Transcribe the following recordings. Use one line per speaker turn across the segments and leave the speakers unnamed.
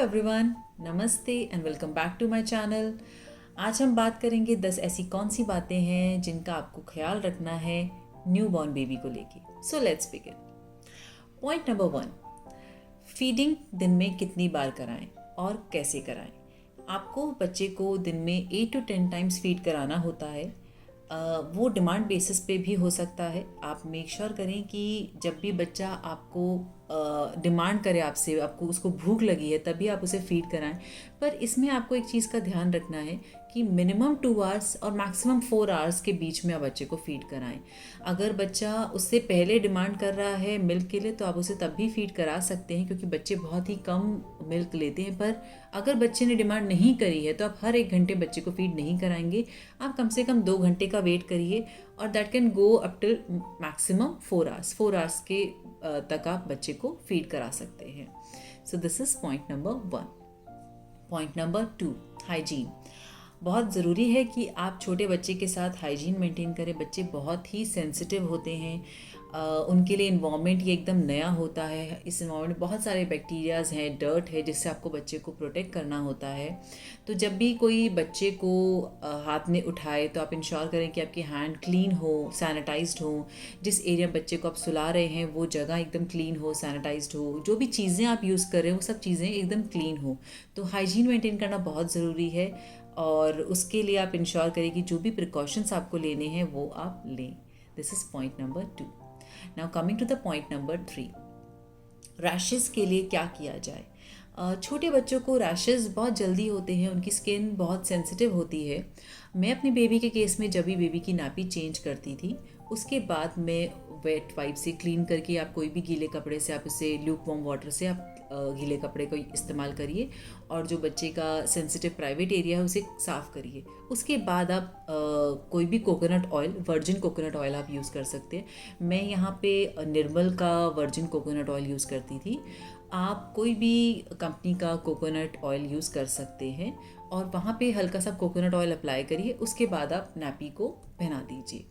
Everyone, नमस्ते and welcome back to my channel. आज हम बात करेंगे 10 ऐसी कौन सी बातें हैं जिनका आपको ख्याल रखना है न्यू बॉर्न बेबी को लेके। So let's begin. Point number 1, feeding दिन में कितनी बार कराएं और कैसे कराएं। आपको बच्चे को दिन में 8 to 10 टाइम्स फीड कराना होता है। वो डिमांड बेसिस पे भी हो सकता है। आप मेक श्योर करें कि जब भी बच्चा आपको डिमांड करे आपसे, आपको उसको भूख लगी है, तभी आप उसे फीड कराएं। पर इसमें आपको एक चीज़ का ध्यान रखना है कि मिनिमम 2 आवर्स और मैक्सिमम 4 आवर्स के बीच में आप बच्चे को फीड कराएं। अगर बच्चा उससे पहले डिमांड कर रहा है मिल्क के लिए तो आप उसे तब भी फीड करा सकते हैं, क्योंकि बच्चे बहुत ही कम मिल्क लेते हैं। पर अगर बच्चे ने डिमांड नहीं करी है तो आप हर 1 घंटे बच्चे को फीड नहीं कराएंगे। आप कम से कम 2 घंटे का वेट करिए और that can go up till maximum 4 hours. 4 hours के तक आप बच्चे को फीड करा सकते हैं। So this is point number 1। Point number 2, hygiene. बहुत ज़रूरी है कि आप छोटे बच्चे के साथ हाइजीन मेंटेन करें। बच्चे बहुत ही सेंसिटिव होते हैं। उनके लिए इन्वामेंट ये एकदम नया होता है। इस इन्वामेंट में बहुत सारे बैक्टीरियाज हैं, डर्ट है, जिससे आपको बच्चे को प्रोटेक्ट करना होता है। तो जब भी कोई बच्चे को हाथ में उठाए तो आप इंश्योर करें कि आपके हैंड क्लीन हो, सैनिटाइज्ड हो। जिस एरिया बच्चे को आप सुला रहे हैं वो जगह एकदम क्लीन हो, सैनिटाइज्ड हो। जो भी चीज़ें आप यूज़ कर रहे हो वो सब चीज़ें एकदम क्लीन हो। तो हाइजीन मेंटेन करना बहुत ज़रूरी है और उसके लिए आप इंश्योर करें कि जो भी प्रिकॉशंस आपको लेने हैं वो आप लें। This is point number 2। Now coming to the point number 3, rashes के लिए क्या किया जाए। छोटे बच्चों को रैशेज़ बहुत जल्दी होते हैं, उनकी स्किन बहुत सेंसिटिव होती है। मैं अपने बेबी के केस में जब भी बेबी की नापी चेंज करती थी उसके बाद मैं वेट वाइप से क्लीन करके, आप कोई भी गीले कपड़े से, आप उसे ल्यूक वार्म वाटर से आप गीले कपड़े को इस्तेमाल करिए और जो बच्चे का सेंसिटिव प्राइवेट एरिया है उसे साफ़ करिए। उसके बाद आप कोई भी coconut oil, virgin coconut oil आप यूज़ कर सकते हैं। मैं यहाँ पे निर्मल का वर्जिन कोकोनट ऑयल यूज़ करती थी। आप कोई भी कंपनी का कोकोनट ऑयल यूज़ कर सकते हैं और वहाँ पे हल्का सा कोकोनट ऑयल अप्लाई करिए। उसके बाद आप नैपी को पहना दीजिए।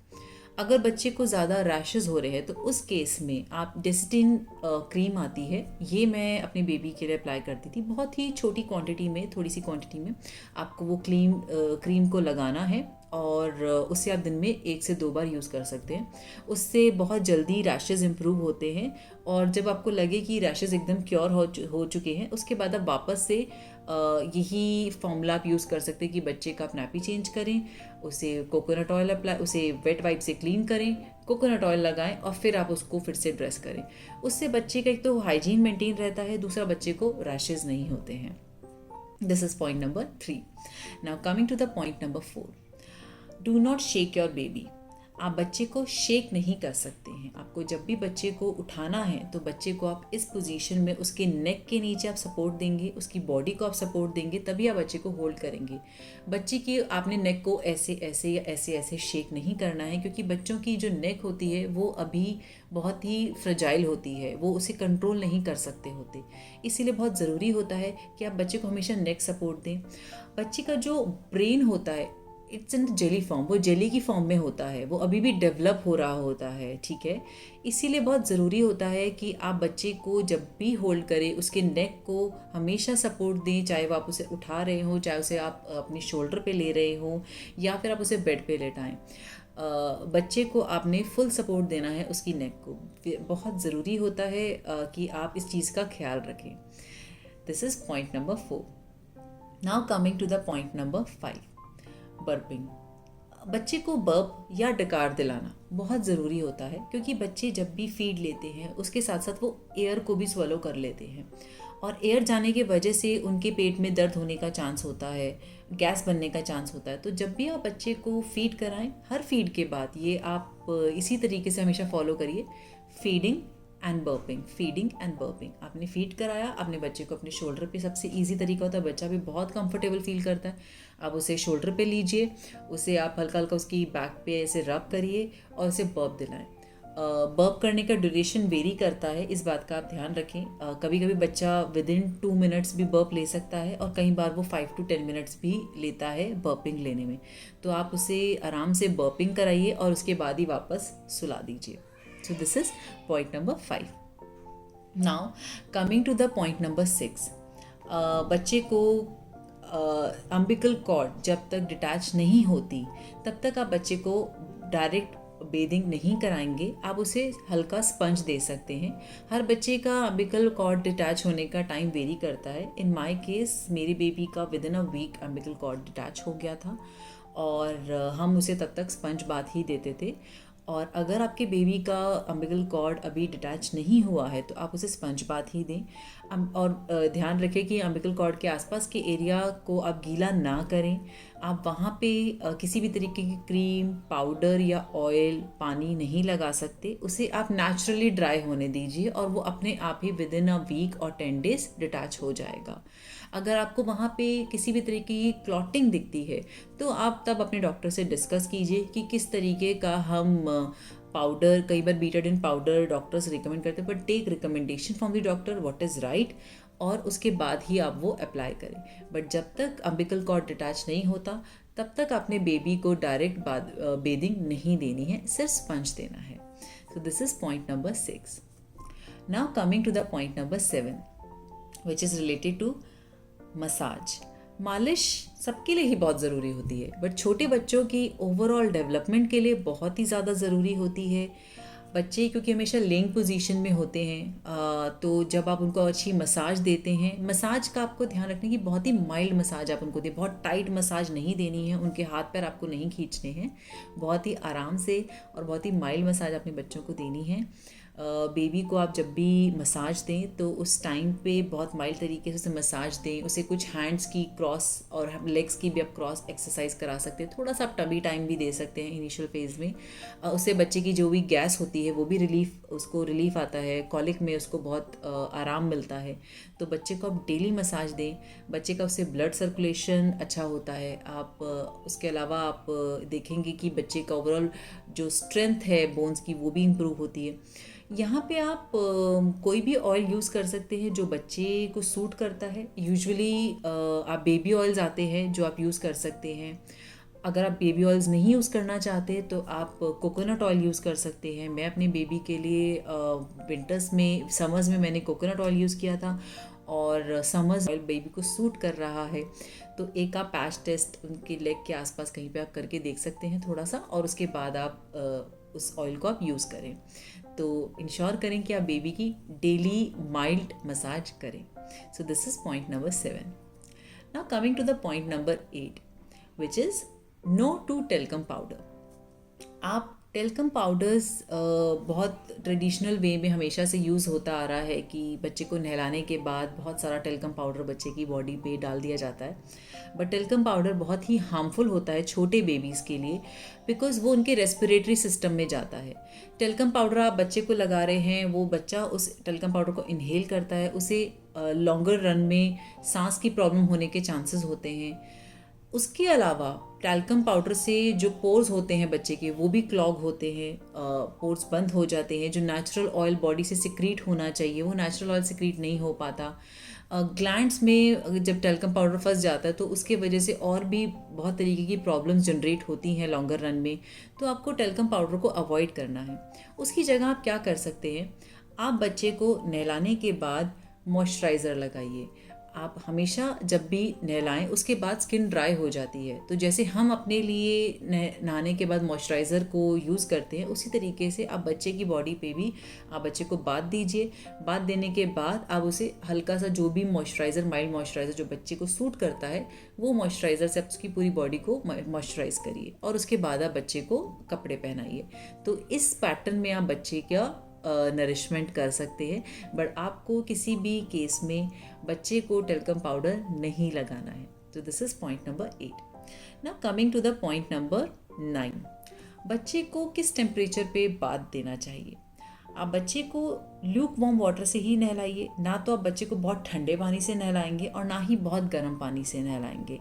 अगर बच्चे को ज़्यादा रैशेज़ हो रहे हैं तो उस केस में आप डेसिटिन क्रीम आती है, ये मैं अपने बेबी के लिए अप्लाई करती थी। बहुत ही छोटी क्वांटिटी में, थोड़ी सी क्वांटिटी में आपको वो क्रीम को लगाना है और उससे आप दिन में 1 से 2 बार यूज़ कर सकते हैं। उससे बहुत जल्दी रैशेज़ इम्प्रूव होते हैं और जब आपको लगे कि रैशेज़ एकदम क्योर हो चुके हैं उसके बाद आप वापस से यही फॉर्मूला आप यूज़ कर सकते हैं कि बच्चे का आप नैपी चेंज करें, उसे कोकोनट ऑयल अप्लाई, उसे वेट वाइप से क्लीन करें, कोकोनट ऑयल लगाएं और फिर आप उसको फिर से ड्रेस करें। उससे बच्चे का एक तो हाइजीन मेंटेन रहता है, दूसरा बच्चे को रैशेज़ नहीं होते हैं। This is point number 3। Now coming to the point number 4, do not shake your baby. आप बच्चे को शेक नहीं कर सकते हैं। आपको जब भी बच्चे को उठाना है तो बच्चे को आप इस पोजीशन में, उसके नेक के नीचे आप सपोर्ट देंगे, उसकी बॉडी को आप सपोर्ट देंगे, तभी आप बच्चे को होल्ड करेंगे। बच्चे की आपने नेक को ऐसे ऐसे या ऐसे ऐसे शेक नहीं करना है, क्योंकि बच्चों की जो नेक होती है वो अभी बहुत ही फ्रजाइल होती है, वो उसे कंट्रोल नहीं कर सकते होते। इसीलिए बहुत ज़रूरी होता है कि आप बच्चे को हमेशा नेक सपोर्ट दें। बच्चे का जो ब्रेन होता है इट्स इन जेली फॉर्म, वो जेली की फॉर्म में होता है, वो अभी भी डेवलप हो रहा होता है, ठीक है। इसीलिए बहुत ज़रूरी होता है कि आप बच्चे को जब भी होल्ड करें उसके नेक को हमेशा सपोर्ट दें, चाहे वो आप उसे उठा रहे हो, चाहे उसे आप अपनी शोल्डर पे ले रहे हो या फिर आप उसे बेड पे लेटाएं। बच्चे को आपने फुल सपोर्ट देना है उसकी नेक को। बहुत ज़रूरी होता है कि आप इस चीज़ का ख्याल रखें। This is point number 4। Now coming to the point number 5, burping. बच्चे को बर्प या डकार दिलाना बहुत ज़रूरी होता है, क्योंकि बच्चे जब भी फीड लेते हैं उसके साथ साथ वो एयर को भी स्वलो कर लेते हैं और एयर जाने की वजह से उनके पेट में दर्द होने का चांस होता है, गैस बनने का चांस होता है। तो जब भी आप बच्चे को फीड कराएं, हर फीड के बाद ये आप इसी तरीके से हमेशा फॉलो करिए, feeding and burping, feeding and burping. आपने फीड कराया, आपने बच्चे को अपने शोल्डर पे, सबसे इजी तरीका होता है, बच्चा भी बहुत कंफर्टेबल फील करता है। आप उसे शोल्डर पे लीजिए, उसे आप हल्का हल्का उसकी बैक पे ऐसे रब करिए और उसे बर्प दिलाएं। बर्प करने का ड्यूरेशन वेरी करता है, इस बात का आप ध्यान रखें। कभी कभी बच्चा विदिन 2 मिनट्स भी बर्प ले सकता है और कई बार वो 5 to 10 मिनट्स भी लेता है बर्पिंग लेने में। तो आप उसे आराम से बर्पिंग कराइए और उसके बाद ही वापस सुला दीजिए। So this is point number 5. Now coming to the point number 6, बच्चे को अम्बिकल कॉर्ड जब तक डिटैच नहीं होती तब तक आप बच्चे को डायरेक्ट बेदिंग नहीं कराएंगे, आप उसे हल्का स्पंज दे सकते हैं। हर बच्चे का अम्बिकल कॉर्ड डिटैच होने का टाइम वेरी करता है। इन माय केस मेरी बेबी का within a week umbilical cord detach हो गया था और हम उसे तब तक स्पंज बाथ ही देते थे। और अगर आपके बेबी का अम्बिकल कॉर्ड अभी डिटैच नहीं हुआ है तो आप उसे स्पंज बाथ ही दें। और ध्यान रखें कि अम्बिकल कॉर्ड के आसपास के एरिया को आप गीला ना करें। आप वहाँ पे किसी भी तरीके की क्रीम, पाउडर या ऑयल, पानी नहीं लगा सकते। उसे आप नेचुरली ड्राई होने दीजिए और वो अपने आप ही विद इन अ वीक और 10 डेज डिटैच हो जाएगा। अगर आपको वहाँ पे किसी भी तरीके की क्लॉटिंग दिखती है तो आप तब अपने डॉक्टर से डिस्कस कीजिए कि किस तरीके का हम पाउडर, कई बार बीटाडिन पाउडर डॉक्टर्स रिकमेंड करते हैं, but take recommendation from the doctor what is right और उसके बाद ही आप वो अप्लाई करें। बट जब तक अम्बिकल कॉर्ड डिटैच नहीं होता तब तक अपने बेबी को डायरेक्ट बेदिंग नहीं देनी है, सिर्फ स्पंज देना है। So this is point number 6। Now coming to the point number 7 which is related to massage. मालिश सबके लिए ही बहुत ज़रूरी होती है, बट छोटे बच्चों की ओवरऑल डेवलपमेंट के लिए बहुत ही ज़्यादा ज़रूरी होती है। बच्चे क्योंकि हमेशा लेइंग पोजीशन में होते हैं, तो जब आप उनको अच्छी मसाज देते हैं, मसाज का आपको ध्यान रखने की बहुत ही माइल्ड मसाज आप उनको दें। बहुत टाइट मसाज नहीं देनी है, उनके हाथ पैर आपको नहीं खींचने हैं। बहुत ही आराम से और बहुत ही माइल्ड मसाज अपने बच्चों को देनी है। बेबी को आप जब भी मसाज दें तो उस टाइम पे बहुत माइल्ड तरीके से उसे मसाज दें। उसे कुछ हैंड्स की क्रॉस और लेग्स की भी आप क्रॉस एक्सरसाइज करा सकते हैं। थोड़ा सा आप टबी टाइम भी दे सकते हैं इनिशियल फेज़ में। उससे बच्चे की जो भी गैस होती है वो भी उसको रिलीफ आता है। कॉलिक में उसको बहुत आराम मिलता है। तो बच्चे को आप डेली मसाज दें। बच्चे का उससे ब्लड सर्कुलेशन अच्छा होता है। आप उसके अलावा आप देखेंगे कि बच्चे का ओवरऑल जो स्ट्रेंथ है बोन्स की वो भी इम्प्रूव होती है। यहाँ पे आप कोई भी ऑयल यूज़ कर सकते हैं जो बच्चे को सूट करता है। यूजुअली आप बेबी ऑयल्स आते हैं जो आप यूज़ कर सकते हैं। अगर आप बेबी ऑयल्स नहीं यूज़ करना चाहते तो आप कोकोनट ऑयल यूज़ कर सकते हैं। मैं अपने बेबी के लिए समर्स में मैंने कोकोनट ऑयल यूज़ किया था और समर्स ऑयल बेबी को सूट कर रहा है। तो एक आप पैच टेस्ट उनके लेग के आसपास कहीं पे आप करके देख सकते हैं थोड़ा सा, और उसके बाद आप उस ऑयल को आप यूज़ करें। तो इंश्योर करें कि आप बेबी की डेली माइल्ड मसाज करें। So this is point number 7। Now coming to the point number 8 which is no to talcum powder. आप टेल्कम पाउडर्स बहुत ट्रेडिशनल वे में हमेशा से यूज़ होता आ रहा है कि बच्चे को नहलाने के बाद बहुत सारा टेल्कम पाउडर बच्चे की बॉडी पे डाल दिया जाता है। बट टेल्कम पाउडर बहुत ही हार्मफुल होता है छोटे बेबीज़ के लिए, बिकॉज़ वो उनके रेस्पिरेटरी सिस्टम में जाता है। टेल्कम पाउडर आप बच्चे को लगा रहे हैं, वो बच्चा उस टेल्कम पाउडर को इन्हेल करता है, उसे लॉन्गर रन में सांस की प्रॉब्लम होने के चांसेस होते हैं। उसके अलावा टैल्कम पाउडर से जो पोर्स होते हैं बच्चे के वो भी क्लॉग होते हैं, पोर्स बंद हो जाते हैं। जो नेचुरल ऑयल बॉडी से सिक्रीट होना चाहिए वो नेचुरल ऑयल सिक्रीट नहीं हो पाता। ग्लैंड्स में जब टैल्कम पाउडर फंस जाता है तो उसके वजह से और भी बहुत तरीके की प्रॉब्लम्स जनरेट होती हैं लॉन्गर रन में। तो आपको टैल्कम पाउडर को अवॉइड करना है। उसकी जगह आप क्या कर सकते हैं, आप बच्चे को नहलाने के बाद मॉइस्चराइज़र लगाइए। आप हमेशा जब भी नहलाएं उसके बाद स्किन ड्राई हो जाती है, तो जैसे हम अपने लिए नहाने के बाद मॉइस्चराइज़र को यूज़ करते हैं उसी तरीके से आप बच्चे की बॉडी पे भी आप बच्चे को बाथ दीजिए। बाथ देने के बाद आप उसे हल्का सा जो भी मॉइस्चराइज़र, माइल्ड मॉइस्चराइज़र जो बच्चे को सूट करता है वो मॉइस्चराइज़र से आप उसकी पूरी बॉडी को मॉइस्चराइज़ करिए और उसके बाद आप बच्चे को कपड़े पहनाइए। तो इस पैटर्न में आप बच्चे का नरिशमेंट कर सकते हैं। बट आपको किसी भी केस में बच्चे को टेल्कम पाउडर नहीं लगाना है। तो this is point number 8। Now coming to the point number 9, बच्चे को किस टेम्परेचर पे बाथ देना चाहिए। आप बच्चे को ल्यूक वार्म वाटर से ही नहलाइए। ना तो आप बच्चे को बहुत ठंडे पानी से नहलाएंगे और ना ही बहुत गर्म पानी से नहलाएंगे।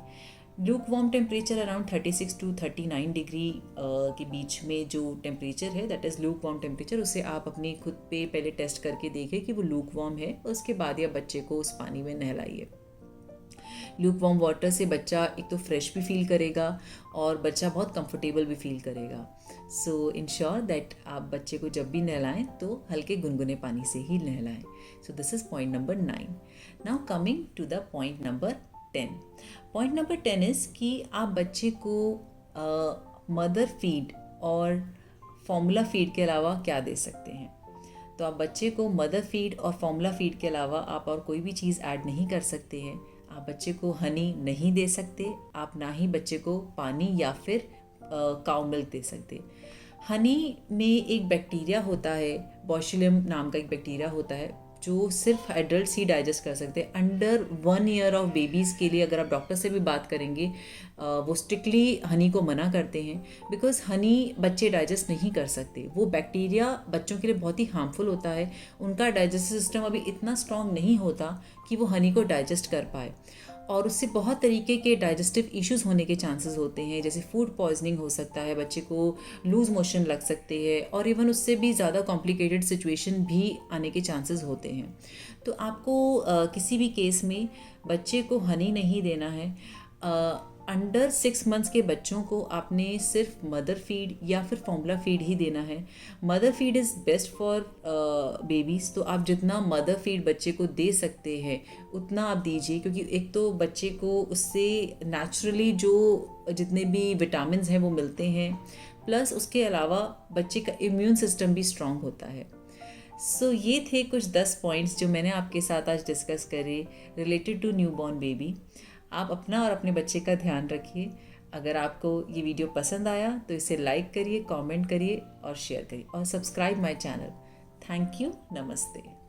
Lukewarm temperature around 36 to 39 degree के बीच में जो टेम्परेचर है that is lukewarm temperature. उसे आप अपने खुद पे पहले टेस्ट करके देखें कि वो लूक वार्म है, उसके बाद या बच्चे को उस पानी में नहलाइए। लूक वार्म वाटर से बच्चा एक तो फ्रेश भी फील करेगा और बच्चा बहुत कंफर्टेबल भी फील करेगा। सो इंश्योर दैट आप बच्चे को जब भी नहलाएं तो हल्के गुनगुने पानी से ही नहलाएं. So this is point number 9. Now coming to the point number 10. Point number 10 is कि आप बच्चे को मदर फीड और फॉर्मूला फीड के अलावा क्या दे सकते हैं. तो आप बच्चे को मदर फीड और फॉर्मूला फीड के अलावा आप और कोई भी चीज़ ऐड नहीं कर सकते हैं. आप बच्चे को हनी नहीं दे सकते, आप ना ही बच्चे को पानी या फिर काउ मिल्क दे सकते. हनी में एक बैक्टीरिया होता है, बॉशुलियम नाम का एक बैक्टीरिया होता है जो सिर्फ एडल्ट्स ही डाइजेस्ट कर सकते हैं. अंडर 1 ईयर ऑफ बेबीज़ के लिए अगर आप डॉक्टर से भी बात करेंगे वो स्ट्रिक्टली हनी को मना करते हैं, बिकॉज हनी बच्चे डाइजेस्ट नहीं कर सकते. वो बैक्टीरिया बच्चों के लिए बहुत ही हार्मफुल होता है. उनका डाइजेस्टिव सिस्टम अभी इतना स्ट्रॉन्ग नहीं होता कि वो हनी को डाइजेस्ट कर पाए, और उससे बहुत तरीके के डाइजेस्टिव इश्यूज़ होने के चांसेस होते हैं. जैसे फूड पॉइजनिंग हो सकता है, बच्चे को लूज़ मोशन लग सकते हैं, और इवन उससे भी ज़्यादा कॉम्प्लिकेटेड सिचुएशन भी आने के चांसेस होते हैं. तो आपको किसी भी केस में बच्चे को हनी नहीं देना है. अंडर 6 मंथ्स के बच्चों को आपने सिर्फ मदर फीड या फिर फॉर्मूला फीड ही देना है. Mother feed is best for babies. तो आप जितना मदर फीड बच्चे को दे सकते हैं उतना आप दीजिए, क्योंकि एक तो बच्चे को उससे नेचुरली जो जितने भी विटामिन्स हैं वो मिलते हैं, प्लस उसके अलावा बच्चे का इम्यून सिस्टम भी स्ट्रॉन्ग होता है. सो ये थे कुछ 10 पॉइंट्स जो मैंने आपके साथ आज डिस्कस करे related to newborn baby. आप अपना और अपने बच्चे का ध्यान रखिए. अगर आपको ये वीडियो पसंद आया तो इसे लाइक करिए, कमेंट करिए और शेयर करिए, और subscribe my channel. Thank you. नमस्ते.